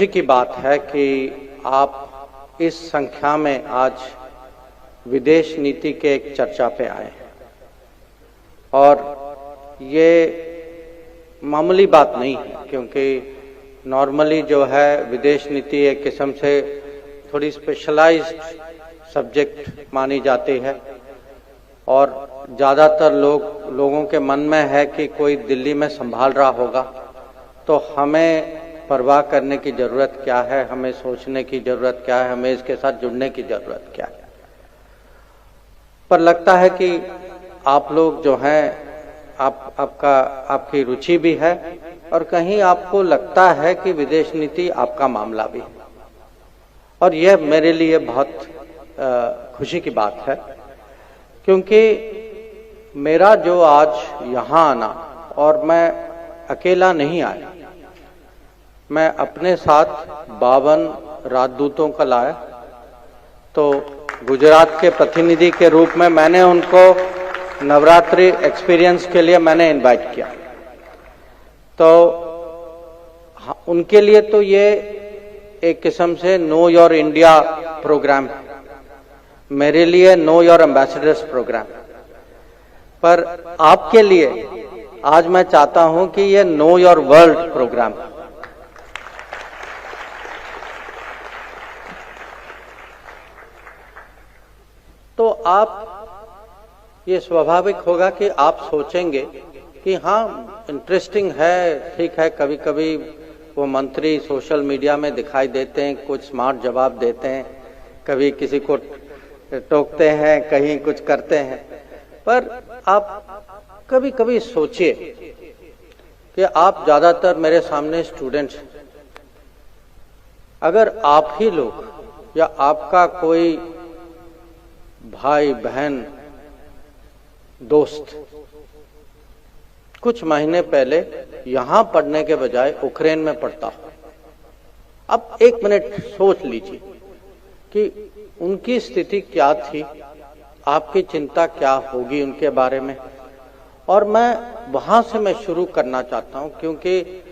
खुशी की बात है कि आप इस संख्या में आज विदेश नीति के एक चर्चा पे आए हैं और ये मामूली बात नहीं है, क्योंकि नॉर्मली जो है विदेश नीति एक किस्म से थोड़ी स्पेशलाइज्ड सब्जेक्ट मानी जाती है और ज़्यादातर लोगों के मन में है कि कोई दिल्ली में संभाल रहा होगा, तो हमें परवाह करने की ज़रूरत क्या है, हमें सोचने की ज़रूरत क्या है, हमें इसके साथ जुड़ने की ज़रूरत क्या है। पर लगता है कि आप लोग जो हैं, आपकी रुचि भी है और कहीं आपको लगता है कि विदेश नीति आपका मामला भी है, और यह मेरे लिए बहुत खुशी की बात है, क्योंकि मेरा जो आज यहाँ आना, और मैं अकेला नहीं आया, मैं अपने साथ 52 राजदूतों का लाया। तो गुजरात के प्रतिनिधि के रूप में मैंने उनको नवरात्रि एक्सपीरियंस के लिए मैंने इनवाइट किया। तो उनके लिए तो ये एक किस्म से नो योर इंडिया प्रोग्राम है, मेरे लिए नो योर एम्बेसडर्स प्रोग्राम। पर आपके लिए आज मैं चाहता हूं कि ये नो योर वर्ल्ड प्रोग्राम। तो आप, ये स्वाभाविक होगा कि आप सोचेंगे कि हाँ इंटरेस्टिंग है, ठीक है, कभी कभी वो मंत्री सोशल मीडिया में दिखाई देते हैं, कुछ स्मार्ट जवाब देते हैं, कभी किसी को टोकते हैं, कहीं कुछ करते हैं। पर आप कभी कभी सोचिए कि आप ज्यादातर मेरे सामने स्टूडेंट्स हैं, अगर आप ही लोग या आपका कोई भाई बहन दोस्त कुछ महीने पहले यहां पढ़ने के बजाय यूक्रेन में पढ़ता हो, अब एक मिनट सोच लीजिए कि उनकी स्थिति क्या थी, आपकी चिंता क्या होगी उनके बारे में। और मैं वहां से मैं शुरू करना चाहता हूं, क्योंकि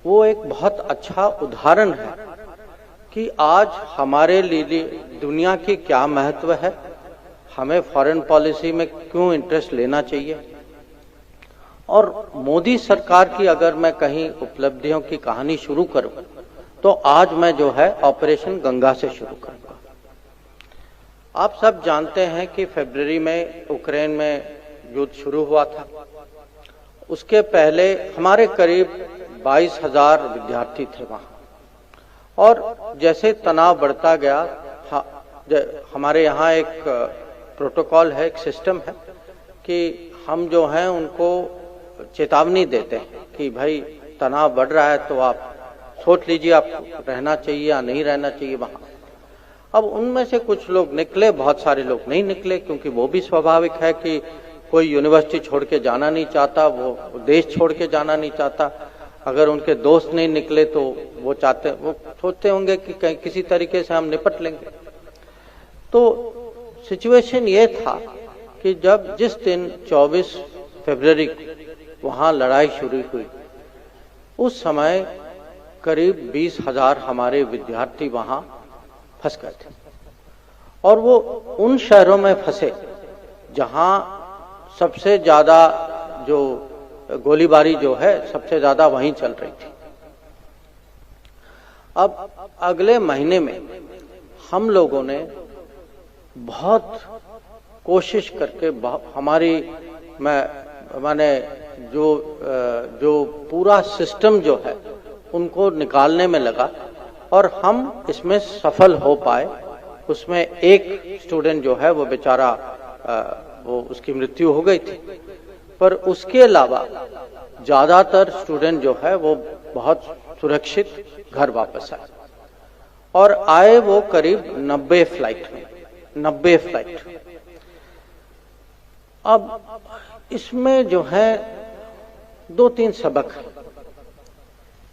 वो एक बहुत अच्छा उदाहरण है कि आज हमारे लिए दुनिया की क्या महत्व है, हमें फॉरेन पॉलिसी में क्यों इंटरेस्ट लेना चाहिए। और मोदी सरकार की अगर मैं कहीं उपलब्धियों की कहानी शुरू करूं, तो आज मैं जो है ऑपरेशन गंगा से शुरू करूंगा। आप सब जानते हैं कि फरवरी में यूक्रेन में युद्ध शुरू हुआ था। उसके पहले हमारे करीब 22,000 विद्यार्थी थे वहां, और जैसे तनाव बढ़ता गया, हमारे यहाँ एक प्रोटोकॉल है, एक सिस्टम है कि हम जो हैं उनको चेतावनी देते हैं कि भाई तनाव बढ़ रहा है, तो आप सोच लीजिए आपको रहना चाहिए या नहीं रहना चाहिए वहां। अब उनमें से कुछ लोग निकले, बहुत सारे लोग नहीं निकले, क्योंकि वो भी स्वाभाविक है कि कोई यूनिवर्सिटी छोड़ के जाना नहीं चाहता, वो देश छोड़ के जाना नहीं चाहता। अगर उनके दोस्त नहीं निकले तो वो सोचते होंगे कि कहीं किसी तरीके से हम निपट लेंगे। तो सिचुएशन ये था कि जिस दिन 24 फरवरी वहां लड़ाई शुरू हुई, उस समय करीब 20,000 हमारे विद्यार्थी वहां फंस गए थे, और वो उन शहरों में फंसे जहां सबसे ज्यादा जो गोलीबारी जो है सबसे ज्यादा वहीं चल रही थी। अब अगले महीने में हम लोगों ने बहुत कोशिश करके मैंने जो पूरा सिस्टम जो है उनको निकालने में लगा, और हम इसमें सफल हो पाए। उसमें एक स्टूडेंट जो है वो बेचारा वो उसकी मृत्यु हो गई थी, पर उसके अलावा ज्यादातर स्टूडेंट जो है वो बहुत सुरक्षित घर वापस आए, और आए वो करीब 90 फ्लाइट। अब इसमें जो है 2-3 सबक है।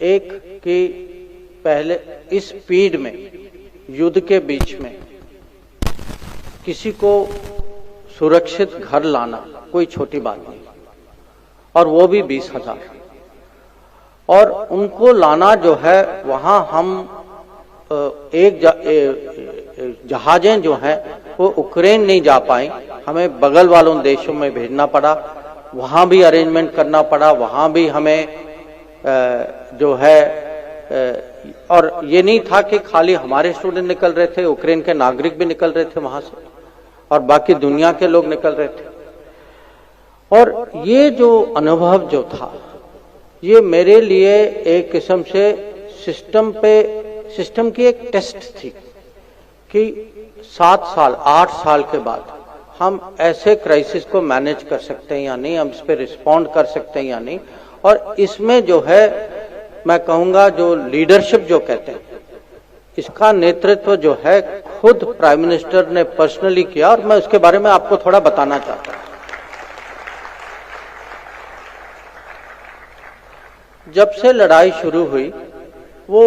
एक कि पहले इस स्पीड में, युद्ध के बीच में किसी को सुरक्षित घर लाना कोई छोटी बात नहीं, और वो भी 20,000। और उनको लाना जो है वहां हम जहाजें जो हैं वो उक्रेन नहीं जा पाई, हमें बगल वालों देशों में भेजना पड़ा, वहां भी अरेंजमेंट करना पड़ा, वहां भी हमें जो है और ये नहीं था कि खाली हमारे स्टूडेंट निकल रहे थे, उक्रेन के नागरिक भी निकल रहे थे वहां से और बाकी दुनिया के लोग निकल रहे थे। और ये जो अनुभव जो था ये मेरे लिए एक किस्म से सिस्टम की एक टेस्ट थी कि 7 साल 8 साल के बाद हम ऐसे क्राइसिस को मैनेज कर सकते हैं या नहीं, हम इस पे रिस्पॉन्ड कर सकते हैं या नहीं। और इसमें जो है मैं कहूंगा जो लीडरशिप जो कहते हैं इसका नेतृत्व जो है खुद प्राइम मिनिस्टर ने पर्सनली किया और मैं उसके बारे में आपको थोड़ा बताना चाहता हूं। जब से लड़ाई शुरू हुई वो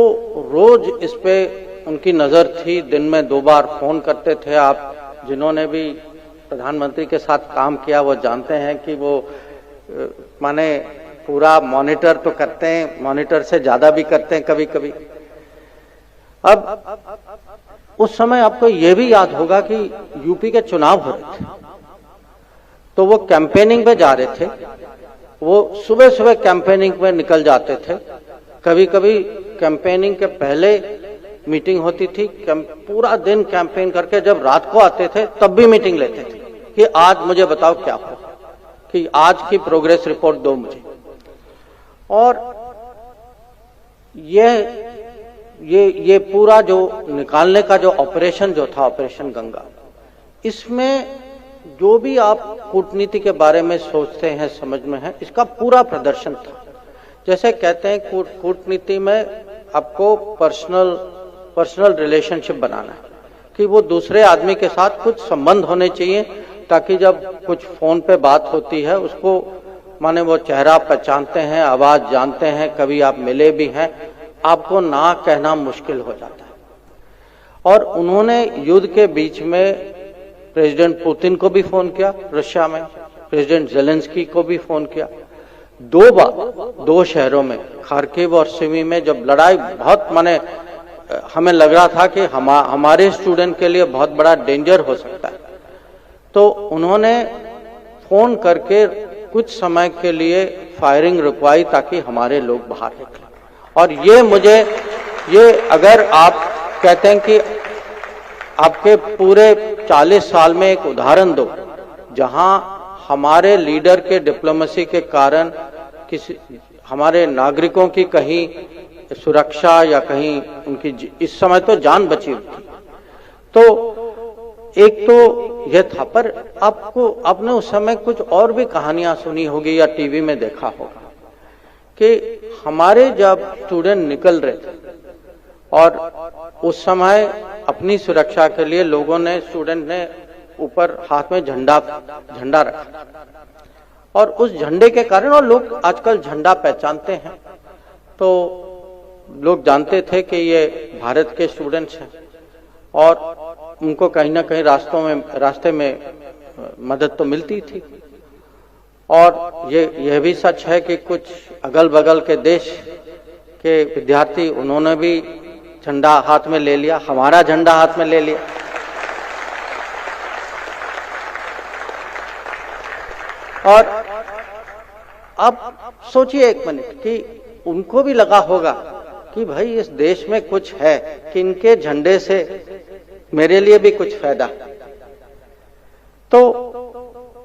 रोज इस पे उनकी नजर थी, दिन में 2 बार फोन करते थे। आप जिन्होंने भी प्रधानमंत्री के साथ काम किया वो जानते हैं कि वो माने पूरा मॉनिटर तो करते हैं, मॉनिटर से ज्यादा भी करते हैं कभी कभी। अब उस समय आपको ये भी याद होगा कि यूपी के चुनाव हो रहे थे तो वो कैंपेनिंग पे जा रहे थे, वो सुबह सुबह कैंपेनिंग में निकल जाते थे। कभी कभी कैंपेनिंग के पहले मीटिंग होती थी, पूरा दिन कैंपेन करके जब रात को आते थे तब भी मीटिंग लेते थे कि आज मुझे बताओ क्या हो, कि आज की प्रोग्रेस रिपोर्ट दो मुझे। और ये पूरा जो निकालने का जो ऑपरेशन जो था, ऑपरेशन गंगा, इसमें जो भी आप कूटनीति के बारे में सोचते हैं, समझ में है, इसका पूरा प्रदर्शन था। जैसे कहते हैं कूटनीति में आपको पर्सनल रिलेशनशिप बनाना है कि वो दूसरे आदमी के साथ कुछ संबंध होने चाहिए ताकि जब कुछ फोन पे बात होती है उसको माने वो चेहरा पहचानते हैं, आवाज जानते हैं, कभी आप मिले भी हैं, आपको ना कहना मुश्किल हो जाता है। और उन्होंने युद्ध के बीच में प्रेसिडेंट पुतिन को भी फोन किया, रशिया में प्रेसिडेंट जेलेंस्की को भी फोन किया 2 बार, 2 शहरों में, खार्किव और सिमी में। जब लड़ाई बहुत माने हमें लग रहा था कि हमारे स्टूडेंट के लिए बहुत बड़ा डेंजर हो सकता है, तो उन्होंने फोन करके कुछ समय के लिए फायरिंग रुकवाई ताकि हमारे लोग बाहर निकले। और ये अगर आप कहते हैं कि आपके पूरे 40 साल में एक उदाहरण दो जहां हमारे लीडर के डिप्लोमेसी के कारण हमारे नागरिकों की कहीं सुरक्षा या कहीं उनकी इस समय तो जान बची हुई थी, तो एक तो यह था। पर आपने उस समय कुछ और भी कहानियां सुनी होगी या टीवी में देखा होगा कि हमारे जब स्टूडेंट निकल रहे थे और उस समय अपनी सुरक्षा के लिए लोगों ने, स्टूडेंट ने ऊपर हाथ में झंडा रखा और उस झंडे के कारण, और लोग आजकल झंडा पहचानते हैं, तो लोग जानते थे कि ये भारत के स्टूडेंट्स हैं और उनको कहीं ना कहीं रास्ते में मदद तो मिलती थी। और यह भी सच है कि कुछ अगल बगल के देश के विद्यार्थी, उन्होंने भी झंडा हाथ में ले लिया, हमारा झंडा हाथ में ले लिया। और अब सोचिए एक मिनट कि उनको भी लगा होगा कि भाई इस देश में कुछ है, कि इनके झंडे से मेरे लिए भी कुछ फायदा। तो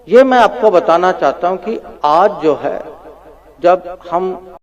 ये मैं आपको बताना चाहता हूं कि आज जो है, जब हम